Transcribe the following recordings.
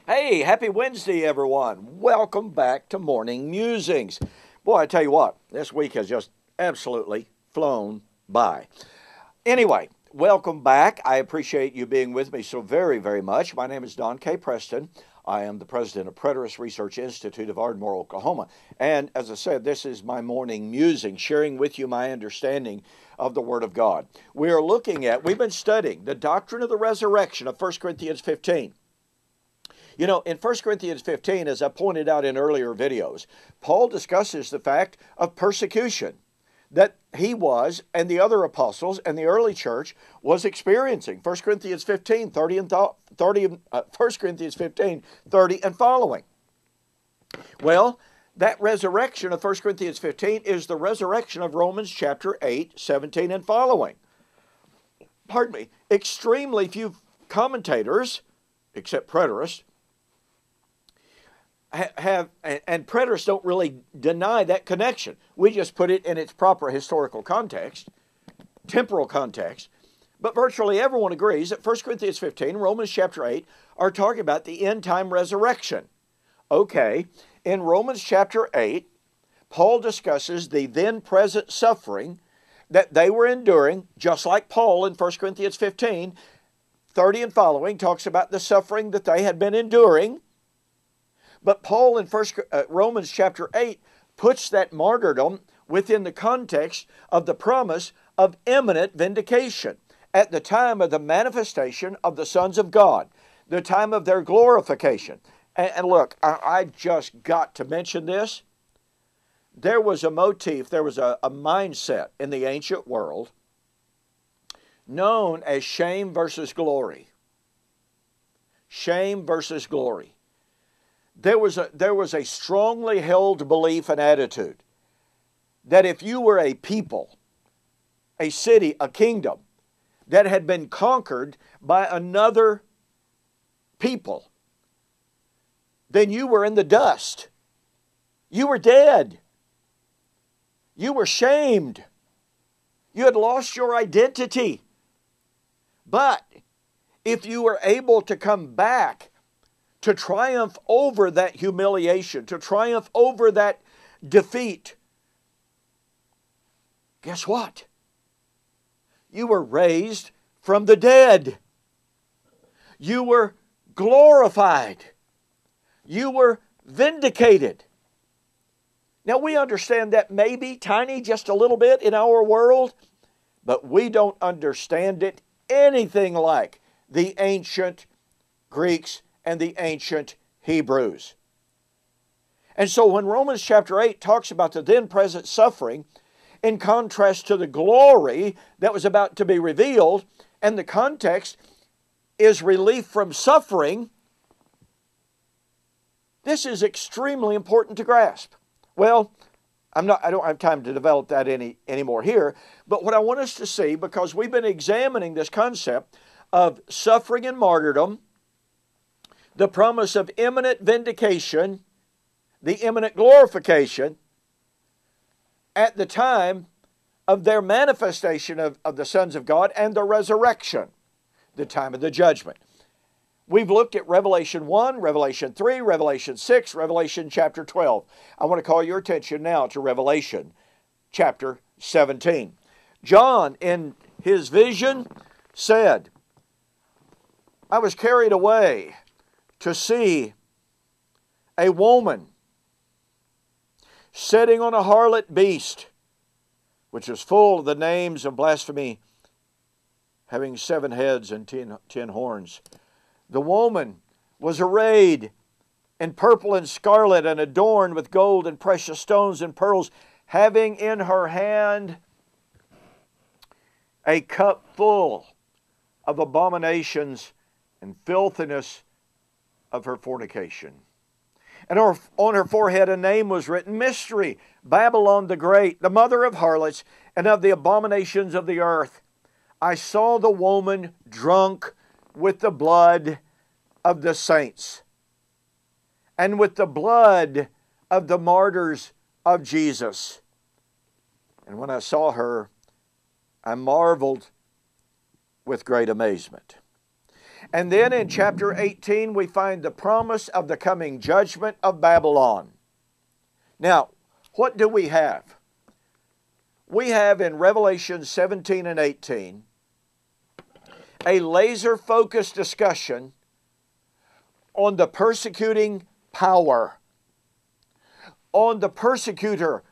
Hey, happy Wednesday, everyone. Welcome back to Morning Musings. Boy, I tell you what, this week has just absolutely flown by. Anyway, welcome back. I appreciate you being with me so very, very much. My name is Don K. Preston. I am the president of Preterist Research Institute of Ardmore, Oklahoma. And as I said, this is my morning musing, sharing with you my understanding of the Word of God. We've been studying the doctrine of the resurrection of 1 Corinthians 15. You know, in 1 Corinthians 15, as I pointed out in earlier videos, Paul discusses the fact of persecution that he was and the other apostles and the early church was experiencing. 1 Corinthians 15, 30 and 30 and following. Well, that resurrection of 1 Corinthians 15 is the resurrection of Romans chapter 8, 17 and following. Pardon me. Extremely few commentators, except preterists, and preterists don't really deny that connection. We just put it in its proper historical context, temporal context. But virtually everyone agrees that 1 Corinthians 15, Romans chapter 8, are talking about the end-time resurrection. Okay, in Romans chapter 8, Paul discusses the then-present suffering that they were enduring, just like Paul in 1 Corinthians 15, 30 and following, talks about the suffering that they had been enduring. But Paul in Romans chapter 8 puts that martyrdom within the context of the promise of imminent vindication at the time of the manifestation of the sons of God, the time of their glorification. And look, I just got to mention this. There was a motif, there was a mindset in the ancient world known as shame versus glory. Shame versus glory. There was a strongly held belief and attitude that if you were a people, a city, a kingdom that had been conquered by another people, then you were in the dust. You were dead. You were shamed. You had lost your identity. But if you were able to come back to triumph over that humiliation, to triumph over that defeat, guess what? You were raised from the dead. You were glorified. You were vindicated. Now we understand that maybe tiny, just a little bit in our world, but we don't understand it anything like the ancient Greeks and the ancient Hebrews. And so when Romans chapter 8 talks about the then present suffering, in contrast to the glory that was about to be revealed, and the context is relief from suffering, this is extremely important to grasp. Well, I don't have time to develop that anymore here, but what I want us to see, because we've been examining this concept of suffering and martyrdom, the promise of imminent vindication, the imminent glorification at the time of their manifestation of the sons of God and the resurrection, the time of the judgment. We've looked at Revelation 1, Revelation 3, Revelation 6, Revelation chapter 12. I want to call your attention now to Revelation chapter 17. John, in his vision, said, I was carried away to see a woman sitting on a harlot beast, which is full of the names of blasphemy, having 7 heads and 10 horns. The woman was arrayed in purple and scarlet and adorned with gold and precious stones and pearls, having in her hand a cup full of abominations and filthiness of her fornication. And on her forehead a name was written, Mystery, Babylon the Great, the mother of harlots and of the abominations of the earth. I saw the woman drunk with the blood of the saints and with the blood of the martyrs of Jesus. And when I saw her, I marveled with great amazement. And then in chapter 18, we find the promise of the coming judgment of Babylon. Now, what do we have? We have in Revelation 17 and 18 a laser-focused discussion on the persecuting power, on the persecutor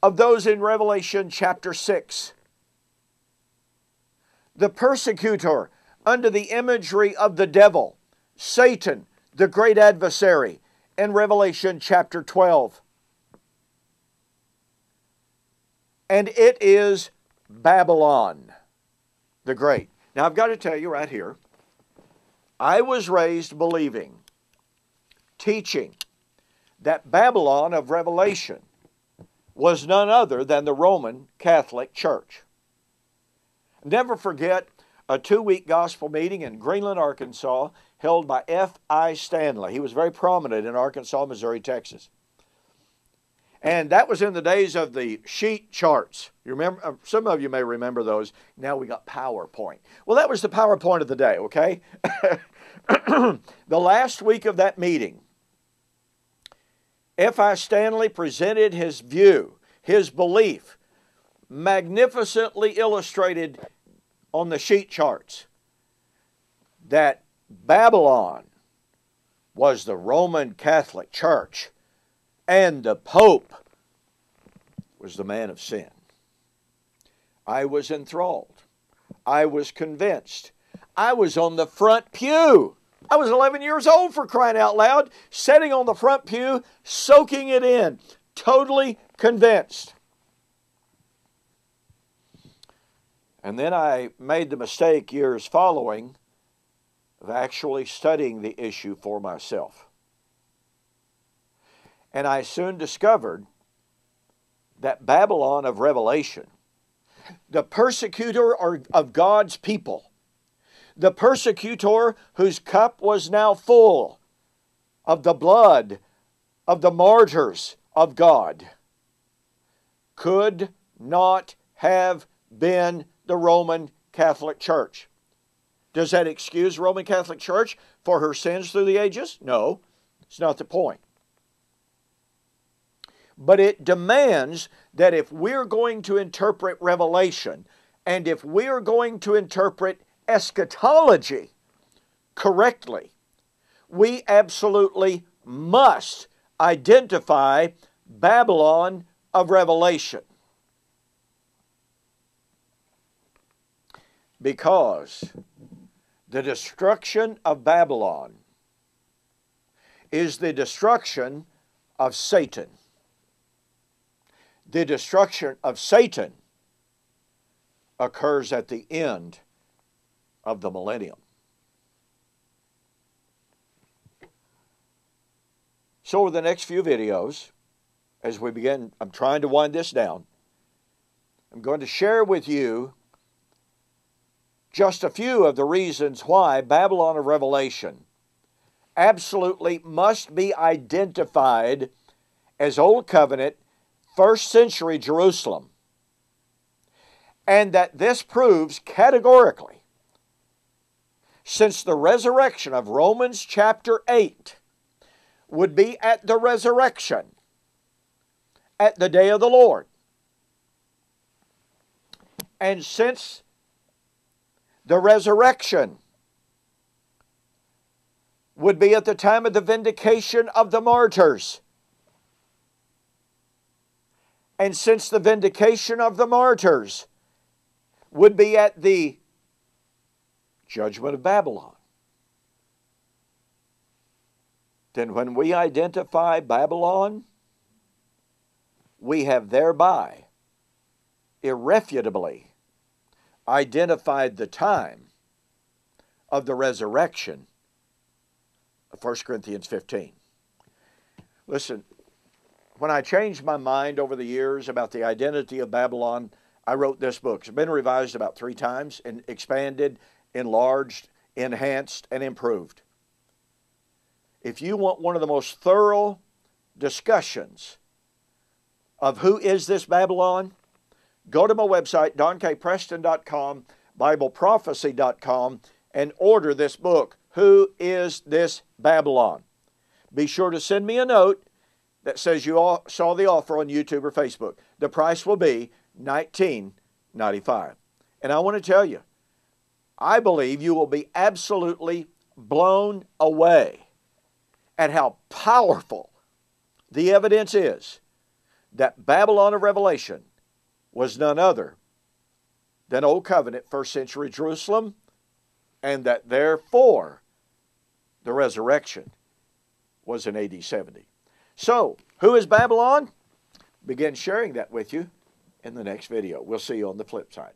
of those in Revelation chapter 6. The persecutor under the imagery of the devil, Satan, the great adversary, in Revelation chapter 12. And it is Babylon the Great. Now I've got to tell you right here, I was raised believing, teaching, that Babylon of Revelation was none other than the Roman Catholic Church. Never forget a 2-week gospel meeting in Greenland, Arkansas, held by F.I. Stanley. He was very prominent in Arkansas, Missouri, Texas. And that was in the days of the sheet charts. You remember? Some of you may remember those. Now we got PowerPoint. Well, that was the PowerPoint of the day, okay? The last week of that meeting, F.I. Stanley presented his view, his belief, magnificently illustrated on the sheet charts, that Babylon was the Roman Catholic Church and the Pope was the man of sin. I was enthralled. I was convinced. I was on the front pew. I was 11 years old, for crying out loud, sitting on the front pew, soaking it in, totally convinced. And then I made the mistake years following of actually studying the issue for myself. And I soon discovered that Babylon of Revelation, the persecutor of God's people, the persecutor whose cup was now full of the blood of the martyrs of God, could not have been the Roman Catholic Church. Does that excuse the Roman Catholic Church for her sins through the ages? No, it's not the point. But it demands that if we're going to interpret Revelation, and if we're going to interpret eschatology correctly, we absolutely must identify Babylon of Revelation. Because the destruction of Babylon is the destruction of Satan. The destruction of Satan occurs at the end of the millennium. So over the next few videos, as we begin, I'm trying to wind this down, I'm going to share with you just a few of the reasons why Babylon of Revelation absolutely must be identified as Old Covenant, first century Jerusalem. And that this proves categorically, since the resurrection of Romans chapter 8 would be at the resurrection, at the day of the Lord. And since the resurrection would be at the time of the vindication of the martyrs. And since the vindication of the martyrs would be at the judgment of Babylon, then when we identify Babylon, we have thereby irrefutably identified the time of the resurrection of 1 Corinthians 15. Listen, when I changed my mind over the years about the identity of Babylon, I wrote this book. It's been revised about 3 times and expanded, enlarged, enhanced, and improved. If you want one of the most thorough discussions of who is this Babylon, go to my website, donkpreston.com, bibleprophecy.com, and order this book, Who is This Babylon? Be sure to send me a note that says you all saw the offer on YouTube or Facebook. The price will be $19.95. And I want to tell you, I believe you will be absolutely blown away at how powerful the evidence is that Babylon of Revelation was none other than Old Covenant, first century Jerusalem, and that therefore the resurrection was in AD 70. So, who is Babylon? Begin sharing that with you in the next video. We'll see you on the flip side.